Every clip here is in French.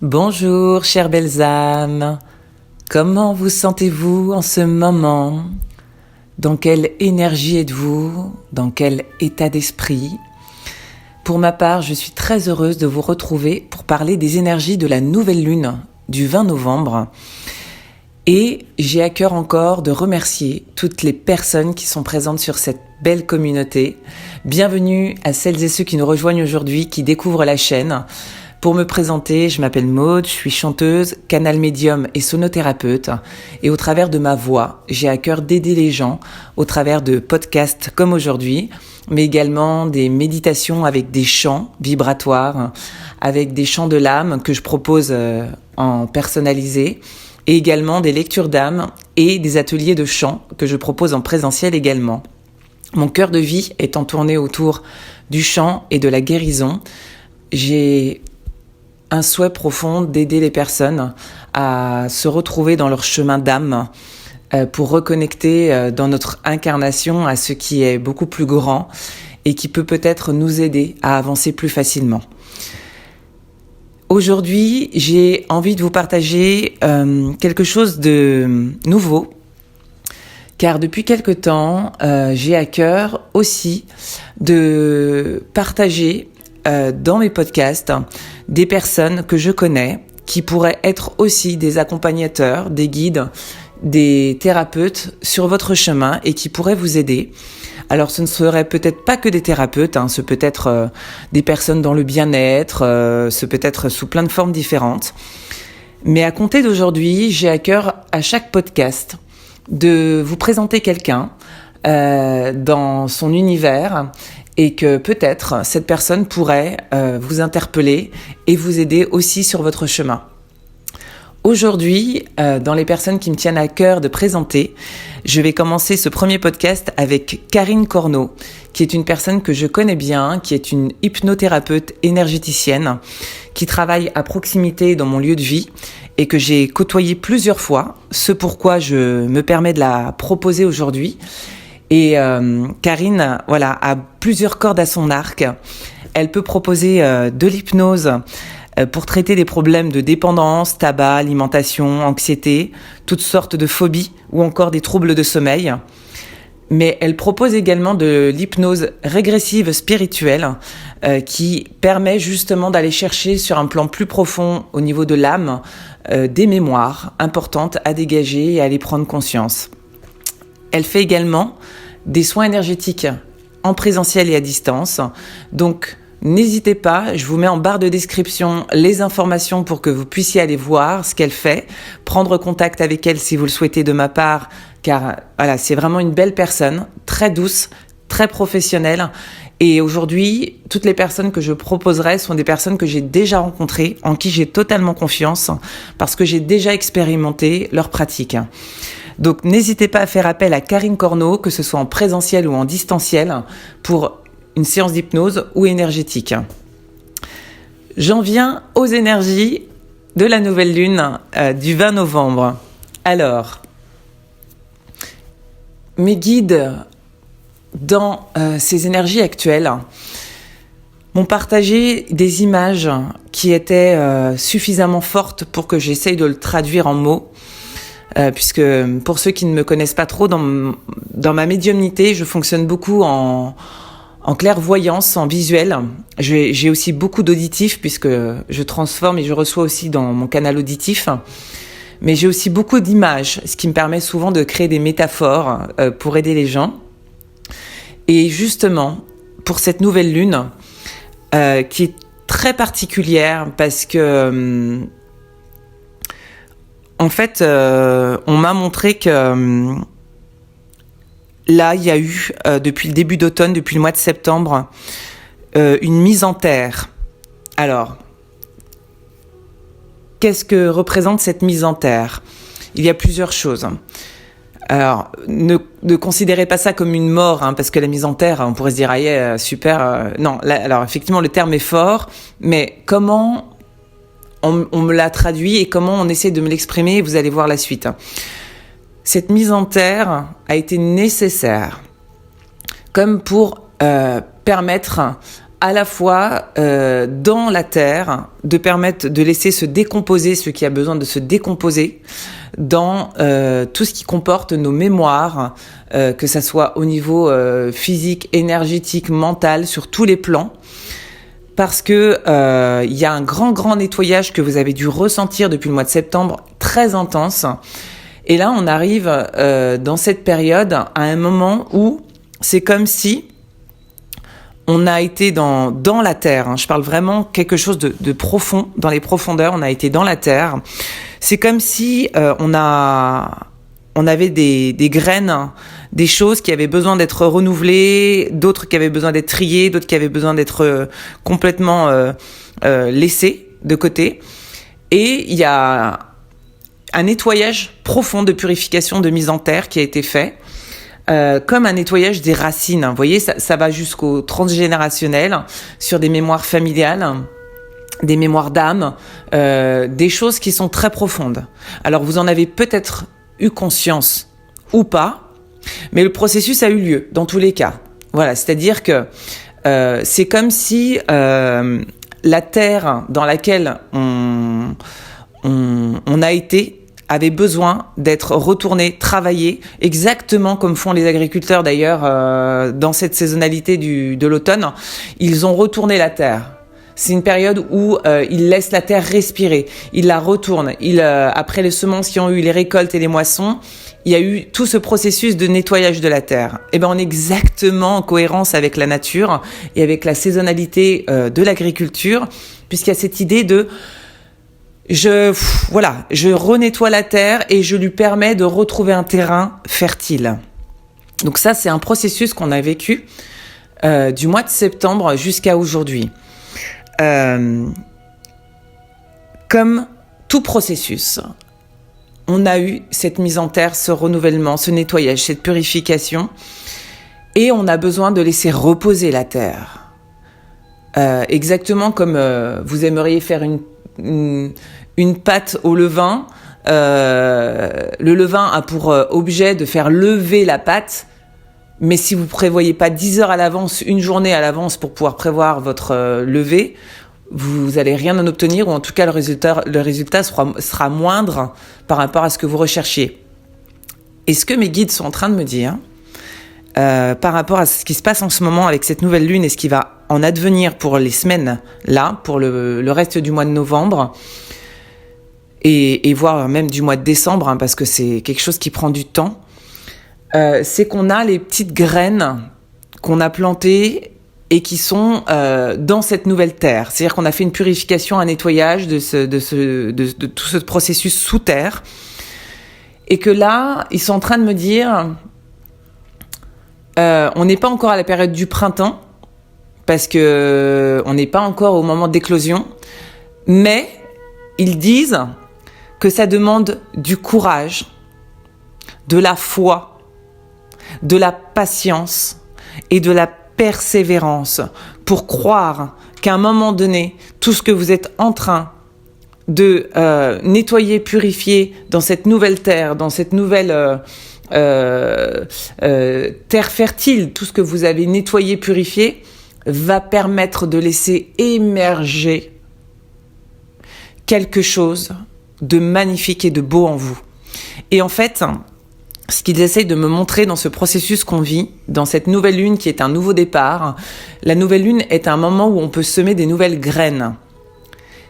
Bonjour, chères belles âmes. Comment vous sentez-vous en ce moment? Dans quelle énergie êtes-vous? Dans quel état d'esprit? Pour ma part, je suis très heureuse de vous retrouver pour parler des énergies de la nouvelle lune du 20 novembre. Et j'ai à cœur encore de remercier toutes les personnes qui sont présentes sur cette belle communauté. Bienvenue à celles et ceux qui nous rejoignent aujourd'hui, qui découvrent la chaîne. Pour me présenter, je m'appelle Maude, je suis chanteuse, canal médium et sonothérapeute. Et au travers de ma voix, j'ai à cœur d'aider les gens au travers de podcasts comme aujourd'hui, mais également des méditations avec des chants vibratoires, avec des chants de l'âme que je propose en personnalisé, et également des lectures d'âme et des ateliers de chant que je propose en présentiel également. Mon cœur de vie étant tourné autour du chant et de la guérison, j'ai un souhait profond d'aider les personnes à se retrouver dans leur chemin d'âme pour reconnecter dans notre incarnation à ce qui est beaucoup plus grand et qui peut peut-être nous aider à avancer plus facilement. Aujourd'hui, j'ai envie de vous partager quelque chose de nouveau, car depuis quelque temps, j'ai à cœur aussi de partager dans mes podcasts des personnes que je connais qui pourraient être aussi des accompagnateurs, des guides, des thérapeutes sur votre chemin et qui pourraient vous aider. Alors ce ne serait peut-être pas que des thérapeutes, ce peut être des personnes dans le bien-être, ce peut être sous plein de formes différentes. Mais à compter d'aujourd'hui, j'ai à cœur à chaque podcast de vous présenter quelqu'un dans son univers et que peut-être cette personne pourrait vous interpeller et vous aider aussi sur votre chemin. Aujourd'hui, dans les personnes qui me tiennent à cœur de présenter, je vais commencer ce premier podcast avec Karine Corneau, qui est une personne que je connais bien, qui est une hypnothérapeute énergéticienne, qui travaille à proximité dans mon lieu de vie et que j'ai côtoyée plusieurs fois, ce pourquoi je me permets de la proposer aujourd'hui. Et Karine, a plusieurs cordes à son arc. Elle peut proposer de l'hypnose pour traiter des problèmes de dépendance, tabac, alimentation, anxiété, toutes sortes de phobies ou encore des troubles de sommeil. Mais elle propose également de l'hypnose régressive spirituelle qui permet justement d'aller chercher sur un plan plus profond au niveau de l'âme des mémoires importantes à dégager et à aller prendre conscience. Elle fait également des soins énergétiques en présentiel et à distance. Donc, n'hésitez pas, je vous mets en barre de description les informations pour que vous puissiez aller voir ce qu'elle fait, prendre contact avec elle si vous le souhaitez de ma part, car c'est vraiment une belle personne, très douce, très professionnelle. Et aujourd'hui, toutes les personnes que je proposerai sont des personnes que j'ai déjà rencontrées, en qui j'ai totalement confiance, parce que j'ai déjà expérimenté leur pratique. Donc n'hésitez pas à faire appel à Karine Corneau, que ce soit en présentiel ou en distanciel, pour une séance d'hypnose ou énergétique. J'en viens aux énergies de la nouvelle lune du 20 novembre. Alors, mes guides dans ces énergies actuelles m'ont partagé des images qui étaient suffisamment fortes pour que j'essaye de le traduire en mots. Puisque pour ceux qui ne me connaissent pas trop, dans ma médiumnité, je fonctionne beaucoup en clairvoyance, en visuel. J'ai aussi beaucoup d'auditifs puisque je transforme et je reçois aussi dans mon canal auditif. Mais j'ai aussi beaucoup d'images, ce qui me permet souvent de créer des métaphores pour aider les gens. Et justement, pour cette nouvelle lune, qui est très particulière parce que en fait, on m'a montré que là, il y a eu, depuis le début d'automne, depuis le mois de septembre, une mise en terre. Alors, qu'est-ce que représente cette mise en terre ? Il y a plusieurs choses. Alors, ne considérez pas ça comme une mort, parce que la mise en terre, on pourrait se dire, ah yeah, super. Non, là, alors effectivement, le terme est fort, mais comment on me l'a traduit et comment on essaie de me l'exprimer, vous allez voir la suite. Cette mise en terre a été nécessaire, comme pour permettre à la fois dans la terre, de permettre de laisser se décomposer ce qui a besoin de se décomposer dans tout ce qui comporte nos mémoires, que ça soit au niveau physique, énergétique, mental, sur tous les plans. Parce que il y a un grand nettoyage que vous avez dû ressentir depuis le mois de septembre, très intense. Et là, on arrive dans cette période à un moment où c'est comme si on a été dans la terre. Hein. Je parle vraiment quelque chose de profond, dans les profondeurs. On a été dans la terre. C'est comme si on avait des graines, des choses qui avaient besoin d'être renouvelées, d'autres qui avaient besoin d'être triées, d'autres qui avaient besoin d'être complètement laissées de côté. Et il y a un nettoyage profond de purification, de mise en terre qui a été fait, comme un nettoyage des racines. Vous voyez, ça va jusqu'au transgénérationnel, sur des mémoires familiales, des mémoires d'âme, des choses qui sont très profondes. Alors vous en avez peut-être eu conscience ou pas, mais le processus a eu lieu dans tous les cas. Voilà, c'est-à-dire que c'est comme si la terre dans laquelle on a été avait besoin d'être retournée, travaillée, exactement comme font les agriculteurs d'ailleurs dans cette saisonnalité de l'automne. Ils ont retourné la terre. C'est une période où ils laissent la terre respirer, ils la retournent. Après les semences qui ont eu les récoltes et les moissons, il y a eu tout ce processus de nettoyage de la terre. Et ben on est exactement en cohérence avec la nature et avec la saisonnalité de l'agriculture, puisqu'il y a cette idée de je renettoie la terre et je lui permets de retrouver un terrain fertile. Donc ça, c'est un processus qu'on a vécu du mois de septembre jusqu'à aujourd'hui. Comme tout processus, on a eu cette mise en terre, ce renouvellement, ce nettoyage, cette purification, et on a besoin de laisser reposer la terre. Exactement comme vous aimeriez faire une pâte au levain. Le levain a pour objet de faire lever la pâte, mais si vous prévoyez pas 10 heures à l'avance, une journée à l'avance pour pouvoir prévoir votre levée, vous allez rien en obtenir, ou en tout cas le résultat sera moindre par rapport à ce que vous recherchiez. Et ce que mes guides sont en train de me dire, par rapport à ce qui se passe en ce moment avec cette nouvelle lune et ce qui va en advenir pour les semaines là, pour le reste du mois de novembre, et voire même du mois de décembre, hein, parce que c'est quelque chose qui prend du temps, c'est qu'on a les petites graines qu'on a plantées et qui sont dans cette nouvelle terre. C'est-à-dire qu'on a fait une purification, un nettoyage de tout ce processus sous terre, et que là, ils sont en train de me dire, on n'est pas encore à la période du printemps, parce que on n'est pas encore au moment d'éclosion, mais ils disent que ça demande du courage, de la foi, de la patience et de la persévérance pour croire qu'à un moment donné, tout ce que vous êtes en train de nettoyer, purifier dans cette nouvelle terre, dans cette nouvelle terre fertile, tout ce que vous avez nettoyé, purifié, va permettre de laisser émerger quelque chose de magnifique et de beau en vous. Et en fait, ce qu'ils essayent de me montrer dans ce processus qu'on vit, dans cette nouvelle lune qui est un nouveau départ, la nouvelle lune est un moment où on peut semer des nouvelles graines.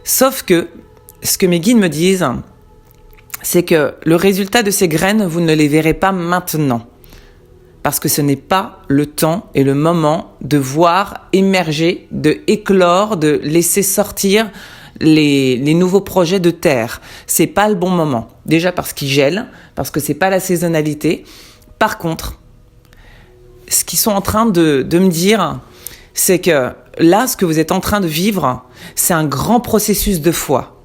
Sauf que, ce que mes guides me disent, c'est que le résultat de ces graines, vous ne les verrez pas maintenant. Parce que ce n'est pas le temps et le moment de voir émerger, de éclore, de laisser sortir les nouveaux projets de terre. C'est pas le bon moment. Déjà parce qu'il gèle, parce que c'est pas la saisonnalité. Par contre, ce qu'ils sont en train de me dire, c'est que là, ce que vous êtes en train de vivre, c'est un grand processus de foi.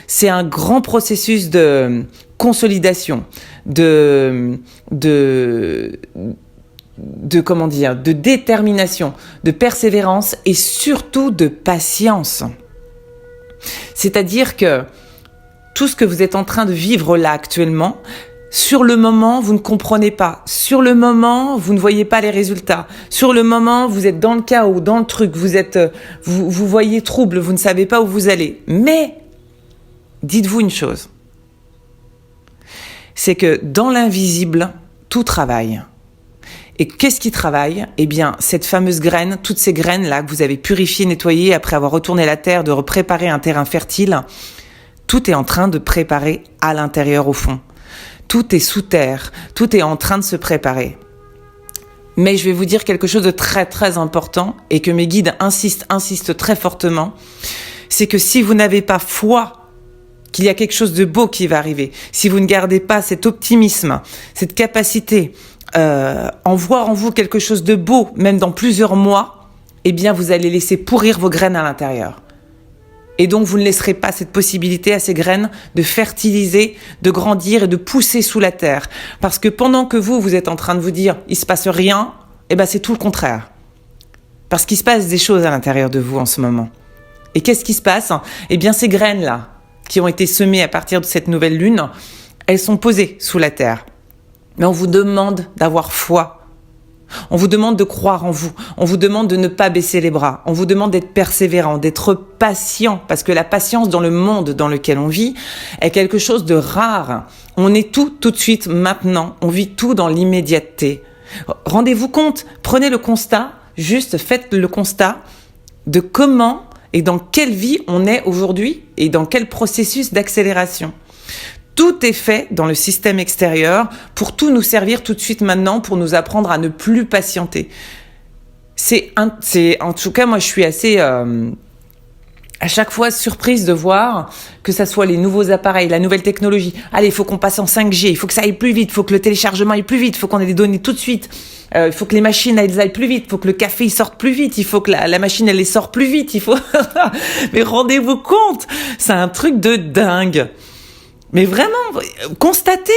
C'est un grand processus de consolidation, de détermination, de persévérance et surtout de patience. C'est-à-dire que tout ce que vous êtes en train de vivre là actuellement, Sur le moment, vous ne comprenez pas. Sur le moment, vous ne voyez pas les résultats. Sur le moment, vous êtes dans le chaos, dans le truc, vous voyez trouble, vous ne savez pas où vous allez. Mais, dites-vous une chose. C'est que dans l'invisible, tout travaille. Et qu'est-ce qui travaille ? Eh bien, cette fameuse graine, toutes ces graines-là que vous avez purifiées, nettoyées après avoir retourné la terre, de préparer un terrain fertile, tout est en train de préparer à l'intérieur au fond. Tout est sous terre, tout est en train de se préparer. Mais je vais vous dire quelque chose de très très important et que mes guides insistent très fortement, c'est que si vous n'avez pas foi qu'il y a quelque chose de beau qui va arriver, si vous ne gardez pas cet optimisme, cette capacité en voir en vous quelque chose de beau, même dans plusieurs mois, eh bien vous allez laisser pourrir vos graines à l'intérieur. Et donc vous ne laisserez pas cette possibilité à ces graines de fertiliser, de grandir et de pousser sous la terre. Parce que pendant que vous êtes en train de vous dire « il se passe rien », eh ben c'est tout le contraire. Parce qu'il se passe des choses à l'intérieur de vous en ce moment. Et qu'est-ce qui se passe ? Eh bien ces graines-là, qui ont été semées à partir de cette nouvelle lune, elles sont posées sous la terre. Mais on vous demande d'avoir foi. On vous demande de croire en vous. On vous demande de ne pas baisser les bras. On vous demande d'être persévérant, d'être patient. Parce que la patience dans le monde dans lequel on vit est quelque chose de rare. On est tout de suite, maintenant. On vit tout dans l'immédiateté. Rendez-vous compte, prenez le constat, juste faites le constat de comment et dans quelle vie on est aujourd'hui et dans quel processus d'accélération. Tout est fait dans le système extérieur pour tout nous servir tout de suite maintenant, pour nous apprendre à ne plus patienter. En tout cas, moi, je suis assez à chaque fois surprise de voir que ça soit les nouveaux appareils, la nouvelle technologie. Allez, il faut qu'on passe en 5G, il faut que ça aille plus vite, il faut que le téléchargement aille plus vite, il faut qu'on ait des données tout de suite, il faut que les machines elles aillent plus vite, il faut que le café il sorte plus vite, il faut que la machine elle les sorte plus vite, il faut... Mais rendez-vous compte, c'est un truc de dingue. Mais vraiment, constatez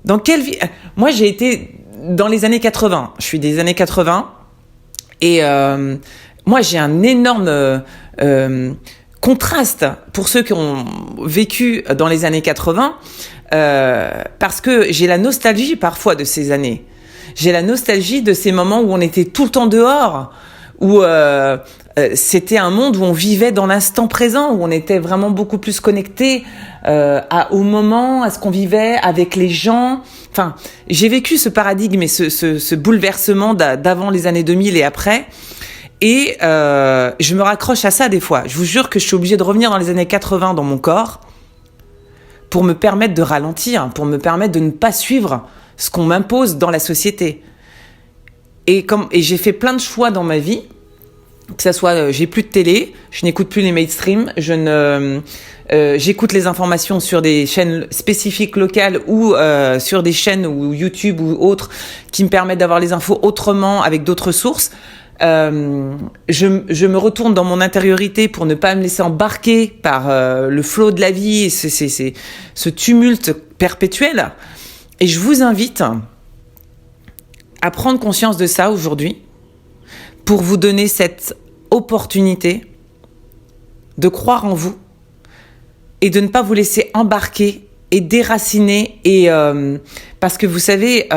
dans quelle vie... Moi, j'ai été dans les années 80. Je suis des années 80. Et moi, j'ai un énorme contraste pour ceux qui ont vécu dans les années 80. Parce que j'ai la nostalgie parfois de ces années. J'ai la nostalgie de ces moments où on était tout le temps dehors, où... c'était un monde où on vivait dans l'instant présent, où on était vraiment beaucoup plus connecté au moment, à ce qu'on vivait avec les gens. Enfin, j'ai vécu ce paradigme et ce bouleversement d'avant les années 2000 et après. Et je me raccroche à ça des fois. Je vous jure que je suis obligée de revenir dans les années 80 dans mon corps pour me permettre de ralentir, pour me permettre de ne pas suivre ce qu'on m'impose dans la société. Et j'ai fait plein de choix dans ma vie. Que ça soit, j'ai plus de télé, je n'écoute plus les mainstream, j'écoute les informations sur des chaînes spécifiques locales ou sur des chaînes ou YouTube ou autres qui me permettent d'avoir les infos autrement avec d'autres sources. Je me retourne dans mon intériorité pour ne pas me laisser embarquer par le flot de la vie et ce tumulte perpétuel. Et je vous invite à prendre conscience de ça aujourd'hui, pour vous donner cette opportunité de croire en vous et de ne pas vous laisser embarquer et déraciner. Et parce que vous savez,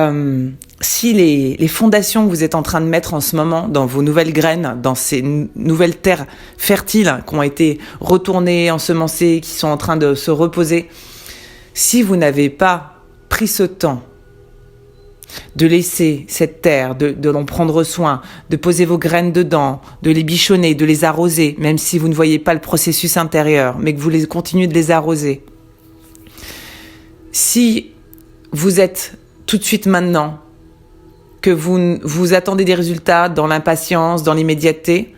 si les fondations que vous êtes en train de mettre en ce moment dans vos nouvelles graines, dans ces nouvelles terres fertiles qui ont été retournées, ensemencées, qui sont en train de se reposer, si vous n'avez pas pris ce temps de laisser cette terre, de l'en prendre soin, de poser vos graines dedans, de les bichonner, de les arroser, même si vous ne voyez pas le processus intérieur, mais que vous continuez de les arroser. Si vous êtes tout de suite maintenant, que vous attendez des résultats dans l'impatience, dans l'immédiateté,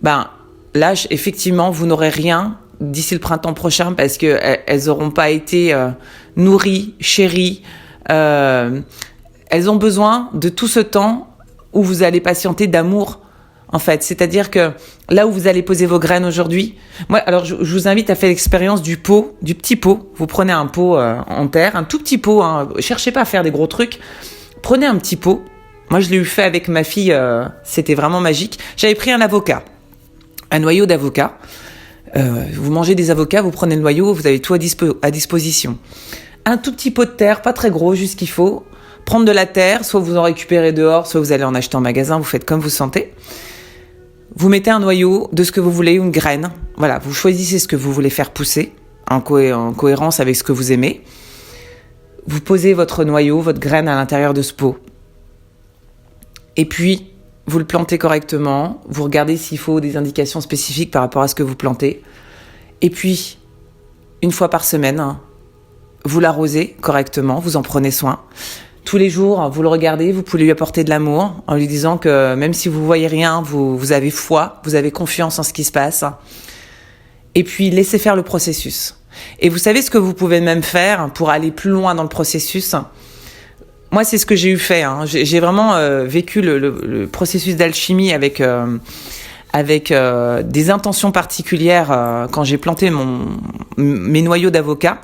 ben là, effectivement, vous n'aurez rien d'ici le printemps prochain parce qu'elles n'auront pas été nourries, chéries, elles ont besoin de tout ce temps où vous allez patienter d'amour, en fait. C'est-à-dire que là où vous allez poser vos graines aujourd'hui, moi, alors je vous invite à faire l'expérience du petit pot. Vous prenez un pot en terre, un tout petit pot, hein. Cherchez pas à faire des gros trucs. Prenez un petit pot. Moi, je l'ai fait avec ma fille, c'était vraiment magique. J'avais pris un avocat, un noyau d'avocat. Vous mangez des avocats, vous prenez le noyau, vous avez tout à disposition. un tout petit pot de terre, pas très gros, juste ce qu'il faut. Prendre de la terre, soit vous en récupérez dehors, soit vous allez en acheter en magasin, vous faites comme vous sentez. Vous mettez un noyau de ce que vous voulez, une graine. Voilà, vous choisissez ce que vous voulez faire pousser, en cohérence avec ce que vous aimez. Vous posez votre noyau, votre graine à l'intérieur de ce pot. Et puis, vous le plantez correctement. Vous regardez s'il faut des indications spécifiques par rapport à ce que vous plantez. Et puis, une fois par semaine, vous l'arrosez correctement, vous en prenez soin. Tous les jours, vous le regardez, vous pouvez lui apporter de l'amour en lui disant que même si vous voyez rien, vous avez foi, vous avez confiance en ce qui se passe. Et puis, laissez faire le processus. Et vous savez ce que vous pouvez même faire pour aller plus loin dans le processus ? Moi, c'est ce que j'ai fait. J'ai vraiment vécu le processus d'alchimie avec des intentions particulières quand j'ai planté mes noyaux d'avocat.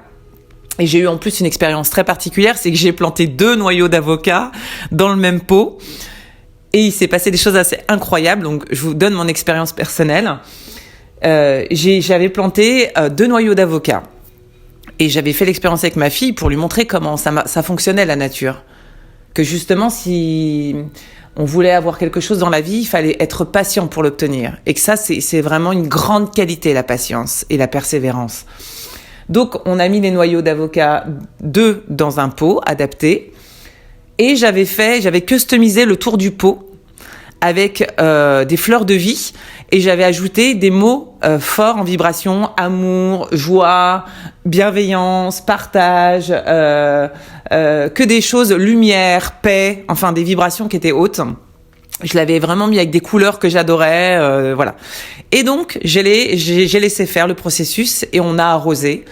Et j'ai eu en plus une expérience très particulière, c'est que j'ai planté 2 noyaux d'avocat dans le même pot. Et il s'est passé des choses assez incroyables, donc je vous donne mon expérience personnelle. J'avais planté 2 noyaux d'avocat. Et j'avais fait l'expérience avec ma fille pour lui montrer comment ça fonctionnait la nature. Que justement, si on voulait avoir quelque chose dans la vie, il fallait être patient pour l'obtenir. Et que ça, c'est vraiment une grande qualité, la patience et la persévérance. Donc, on a mis les noyaux d'avocat 2 dans un pot adapté. Et j'avais customisé le tour du pot avec des fleurs de vie. Et j'avais ajouté des mots forts en vibration, amour, joie, bienveillance, partage, que des choses, lumière, paix, enfin des vibrations qui étaient hautes. Je l'avais vraiment mis avec des couleurs que j'adorais, voilà. Et donc, j'ai laissé faire le processus et on a arrosé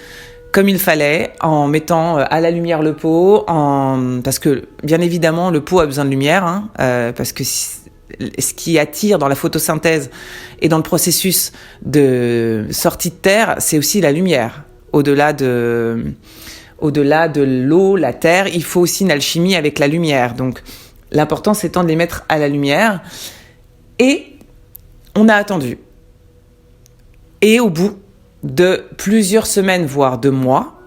comme il fallait, en mettant à la lumière le pot, parce que, bien évidemment, le pot a besoin de lumière, parce que ce qui attire dans la photosynthèse et dans le processus de sortie de terre, c'est aussi la lumière. Au-delà de l'eau, la terre, il faut aussi une alchimie avec la lumière. Donc, l'important, c'est de les mettre à la lumière. Et on a attendu. Et au bout de plusieurs semaines, voire de mois,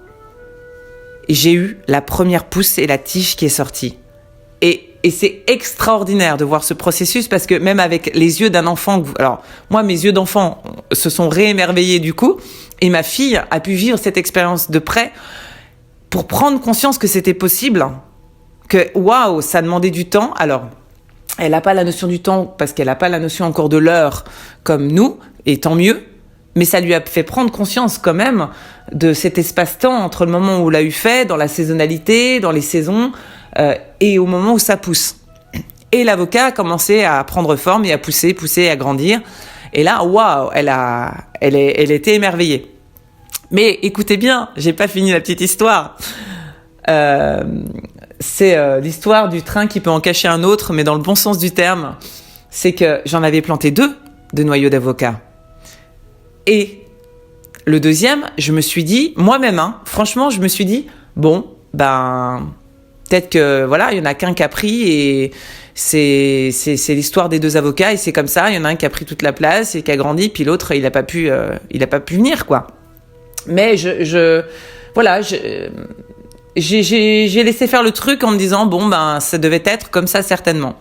j'ai eu la première pousse et la tige qui est sortie. Et c'est extraordinaire de voir ce processus parce que même avec les yeux d'un enfant, alors moi mes yeux d'enfant se sont réémerveillés du coup, et ma fille a pu vivre cette expérience de près pour prendre conscience que c'était possible, que waouh, ça demandait du temps. Alors elle n'a pas la notion du temps parce qu'elle n'a pas la notion encore de l'heure comme nous, et tant mieux. Mais ça lui a fait prendre conscience quand même de cet espace-temps entre le moment où on l'a eu fait, dans la saisonnalité, dans les saisons, et au moment où ça pousse. Et l'avocat a commencé à prendre forme et à pousser, et à grandir. Et là, waouh, elle était émerveillée. Mais écoutez bien, j'ai pas fini la petite histoire. C'est l'histoire du train qui peut en cacher un autre, mais dans le bon sens du terme. C'est que j'en avais planté 2 de noyaux d'avocat. Et le deuxième, je me suis dit, moi-même, franchement, je me suis dit, bon, peut-être que, voilà, il y en a qu'un qui a pris et c'est l'histoire des 2 avocats et c'est comme ça, il y en a un qui a pris toute la place et qui a grandi, puis l'autre, il a pas pu venir, quoi. Mais j'ai laissé faire le truc en me disant, bon, ça devait être comme ça, certainement.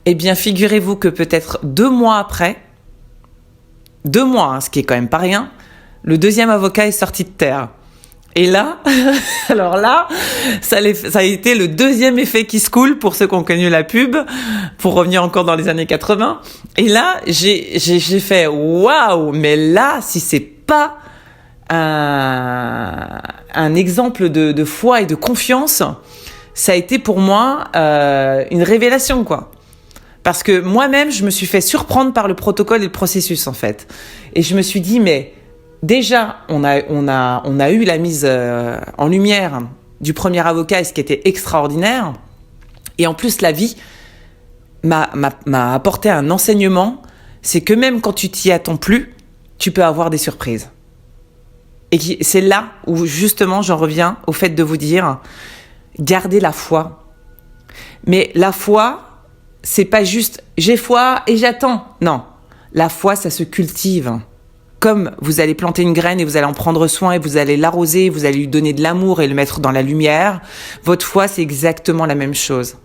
Eh bien, figurez-vous que peut-être 2 mois après, 2 mois, ce qui est quand même pas rien, le deuxième avocat est sorti de terre. Et là, alors là, ça a été le deuxième effet qui se coule pour ceux qui ont connu la pub, pour revenir encore dans les années 80. Et là, j'ai fait waouh, mais là, si c'est pas un exemple de foi et de confiance, ça a été pour moi une révélation, quoi. Parce que moi-même, je me suis fait surprendre par le protocole et le processus, en fait. Et je me suis dit, mais déjà, on a eu la mise en lumière du premier avocat, et ce qui était extraordinaire. Et en plus, la vie m'a apporté un enseignement. C'est que même quand tu t'y attends plus, tu peux avoir des surprises. Et c'est là où, justement, j'en reviens au fait de vous dire, gardez la foi. Mais la foi, c'est pas juste « j'ai foi et j'attends ». Non, la foi, ça se cultive. comme vous allez planter une graine et vous allez en prendre soin et vous allez l'arroser, vous allez lui donner de l'amour et le mettre dans la lumière, votre foi, c'est exactement la même chose.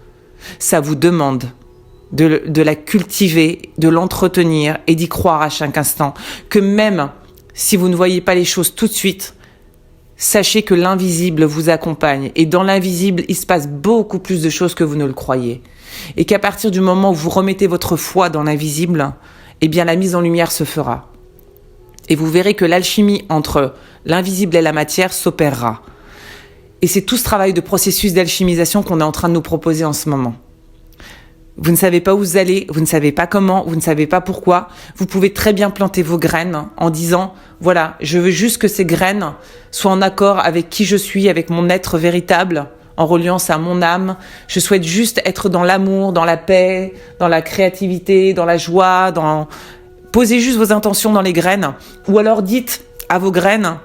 Ça vous demande de la cultiver, de l'entretenir et d'y croire à chaque instant. Que même si vous ne voyez pas les choses tout de suite, sachez que l'invisible vous accompagne. Et dans l'invisible, il se passe beaucoup plus de choses que vous ne le croyez. Et qu'à partir du moment où vous remettez votre foi dans l'invisible, eh bien la mise en lumière se fera. Et vous verrez que l'alchimie entre l'invisible et la matière s'opérera. Et c'est tout ce travail de processus d'alchimisation qu'on est en train de nous proposer en ce moment. Vous ne savez pas où vous allez, vous ne savez pas comment, vous ne savez pas pourquoi. Vous pouvez très bien planter vos graines en disant, voilà, je veux juste que ces graines soient en accord avec qui je suis, avec mon être véritable, en reliant ça à mon âme. Je souhaite juste être dans l'amour, dans la paix, dans la créativité, dans la joie, Posez juste vos intentions dans les graines. Ou alors dites à vos graines,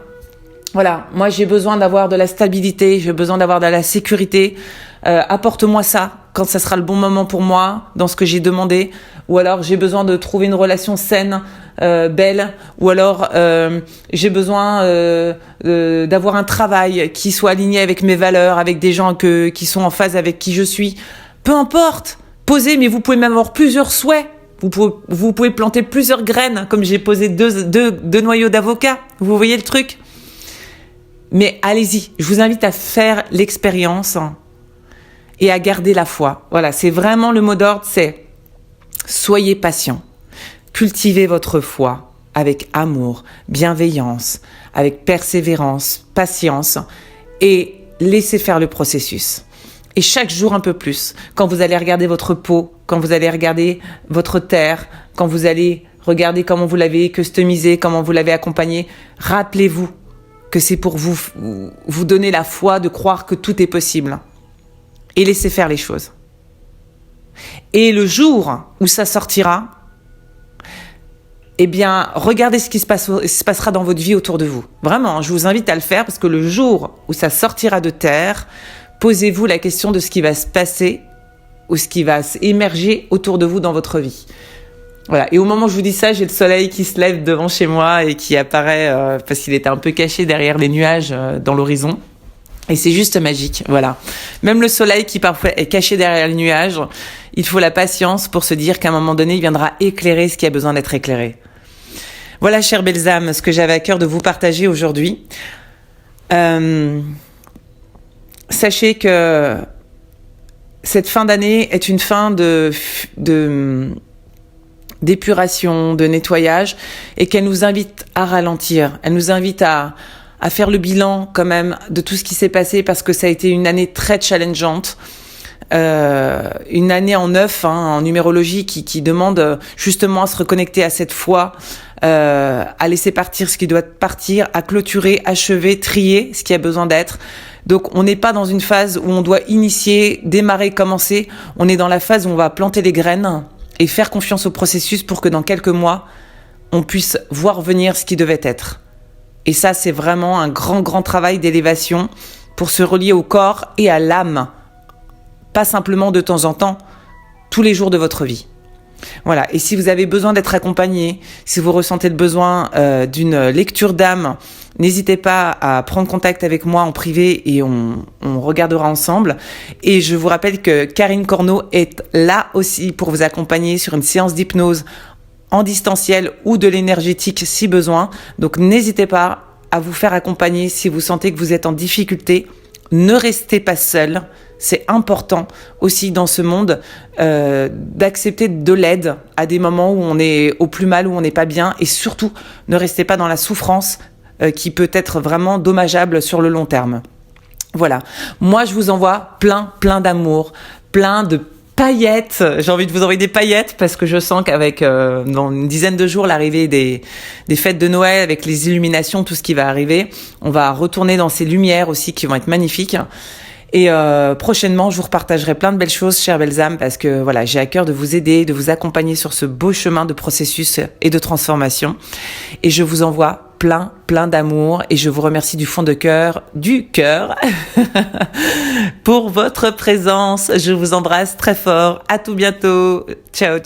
voilà, moi j'ai besoin d'avoir de la stabilité, j'ai besoin d'avoir de la sécurité. Apporte-moi ça quand ça sera le bon moment pour moi, dans ce que j'ai demandé. Ou alors j'ai besoin de trouver une relation saine, belle. Ou alors j'ai besoin d'avoir un travail qui soit aligné avec mes valeurs, avec des gens qui sont en phase avec qui je suis. Peu importe, posez, mais vous pouvez même avoir plusieurs souhaits. Vous pouvez planter plusieurs graines, comme j'ai posé deux noyaux d'avocat. Vous voyez le truc ? Mais allez-y, je vous invite à faire l'expérience et à garder la foi. Voilà, c'est vraiment le mot d'ordre, c'est soyez patient. Cultivez votre foi avec amour, bienveillance, avec persévérance, patience et laissez faire le processus. Et chaque jour un peu plus, quand vous allez regarder votre peau, quand vous allez regarder votre terre, quand vous allez regarder comment vous l'avez customisé, comment vous l'avez accompagné, rappelez-vous que c'est pour vous donner la foi de croire que tout est possible. Et laissez faire les choses. Et le jour où ça sortira, eh bien, regardez ce qui se passera dans votre vie autour de vous. Vraiment, je vous invite à le faire parce que le jour où ça sortira de terre, posez-vous la question de ce qui va se passer ou ce qui va émerger autour de vous dans votre vie. Voilà. Et au moment où je vous dis ça, j'ai le soleil qui se lève devant chez moi et qui apparaît parce qu'il était un peu caché derrière les nuages dans l'horizon. Et c'est juste magique, voilà. Même le soleil qui parfois est caché derrière les nuages, il faut la patience pour se dire qu'à un moment donné, il viendra éclairer ce qui a besoin d'être éclairé. Voilà, chères belles âmes, ce que j'avais à cœur de vous partager aujourd'hui. Sachez que cette fin d'année est une fin d'épuration, de nettoyage, et qu'elle nous invite à ralentir. Elle nous invite à faire le bilan quand même de tout ce qui s'est passé parce que ça a été une année très challengeante. Une année en neuf, en numérologie, qui demande justement à se reconnecter à cette foi, à laisser partir ce qui doit partir, à clôturer, achever, trier ce qui a besoin d'être. Donc on n'est pas dans une phase où on doit initier, démarrer, commencer. On est dans la phase où on va planter les graines et faire confiance au processus pour que dans quelques mois, on puisse voir venir ce qui devait être. Et ça, c'est vraiment un grand travail d'élévation pour se relier au corps et à l'âme. Pas simplement de temps en temps, tous les jours de votre vie. Voilà. Et si vous avez besoin d'être accompagné, si vous ressentez le besoin d'une lecture d'âme, n'hésitez pas à prendre contact avec moi en privé et on regardera ensemble. Et je vous rappelle que Karine Corneau est là aussi pour vous accompagner sur une séance d'hypnose en distanciel ou de l'énergétique si besoin. Donc n'hésitez pas à vous faire accompagner si vous sentez que vous êtes en difficulté. Ne restez pas seul. C'est important aussi dans ce monde d'accepter de l'aide à des moments où on est au plus mal, où on n'est pas bien. Et surtout, ne restez pas dans la souffrance qui peut être vraiment dommageable sur le long terme. Voilà. Moi, je vous envoie plein d'amour, plein de paillettes. J'ai envie de vous envoyer des paillettes parce que je sens qu'avec dans une dizaine de jours l'arrivée des fêtes de Noël, avec les illuminations, tout ce qui va arriver, on va retourner dans ces lumières aussi qui vont être magnifiques. Et prochainement, je vous repartagerai plein de belles choses, chères belles âmes, parce que voilà, j'ai à cœur de vous aider, de vous accompagner sur ce beau chemin de processus et de transformation. Et je vous envoie plein d'amour et je vous remercie du fond du cœur, pour votre présence. Je vous embrasse très fort. À tout bientôt. Ciao.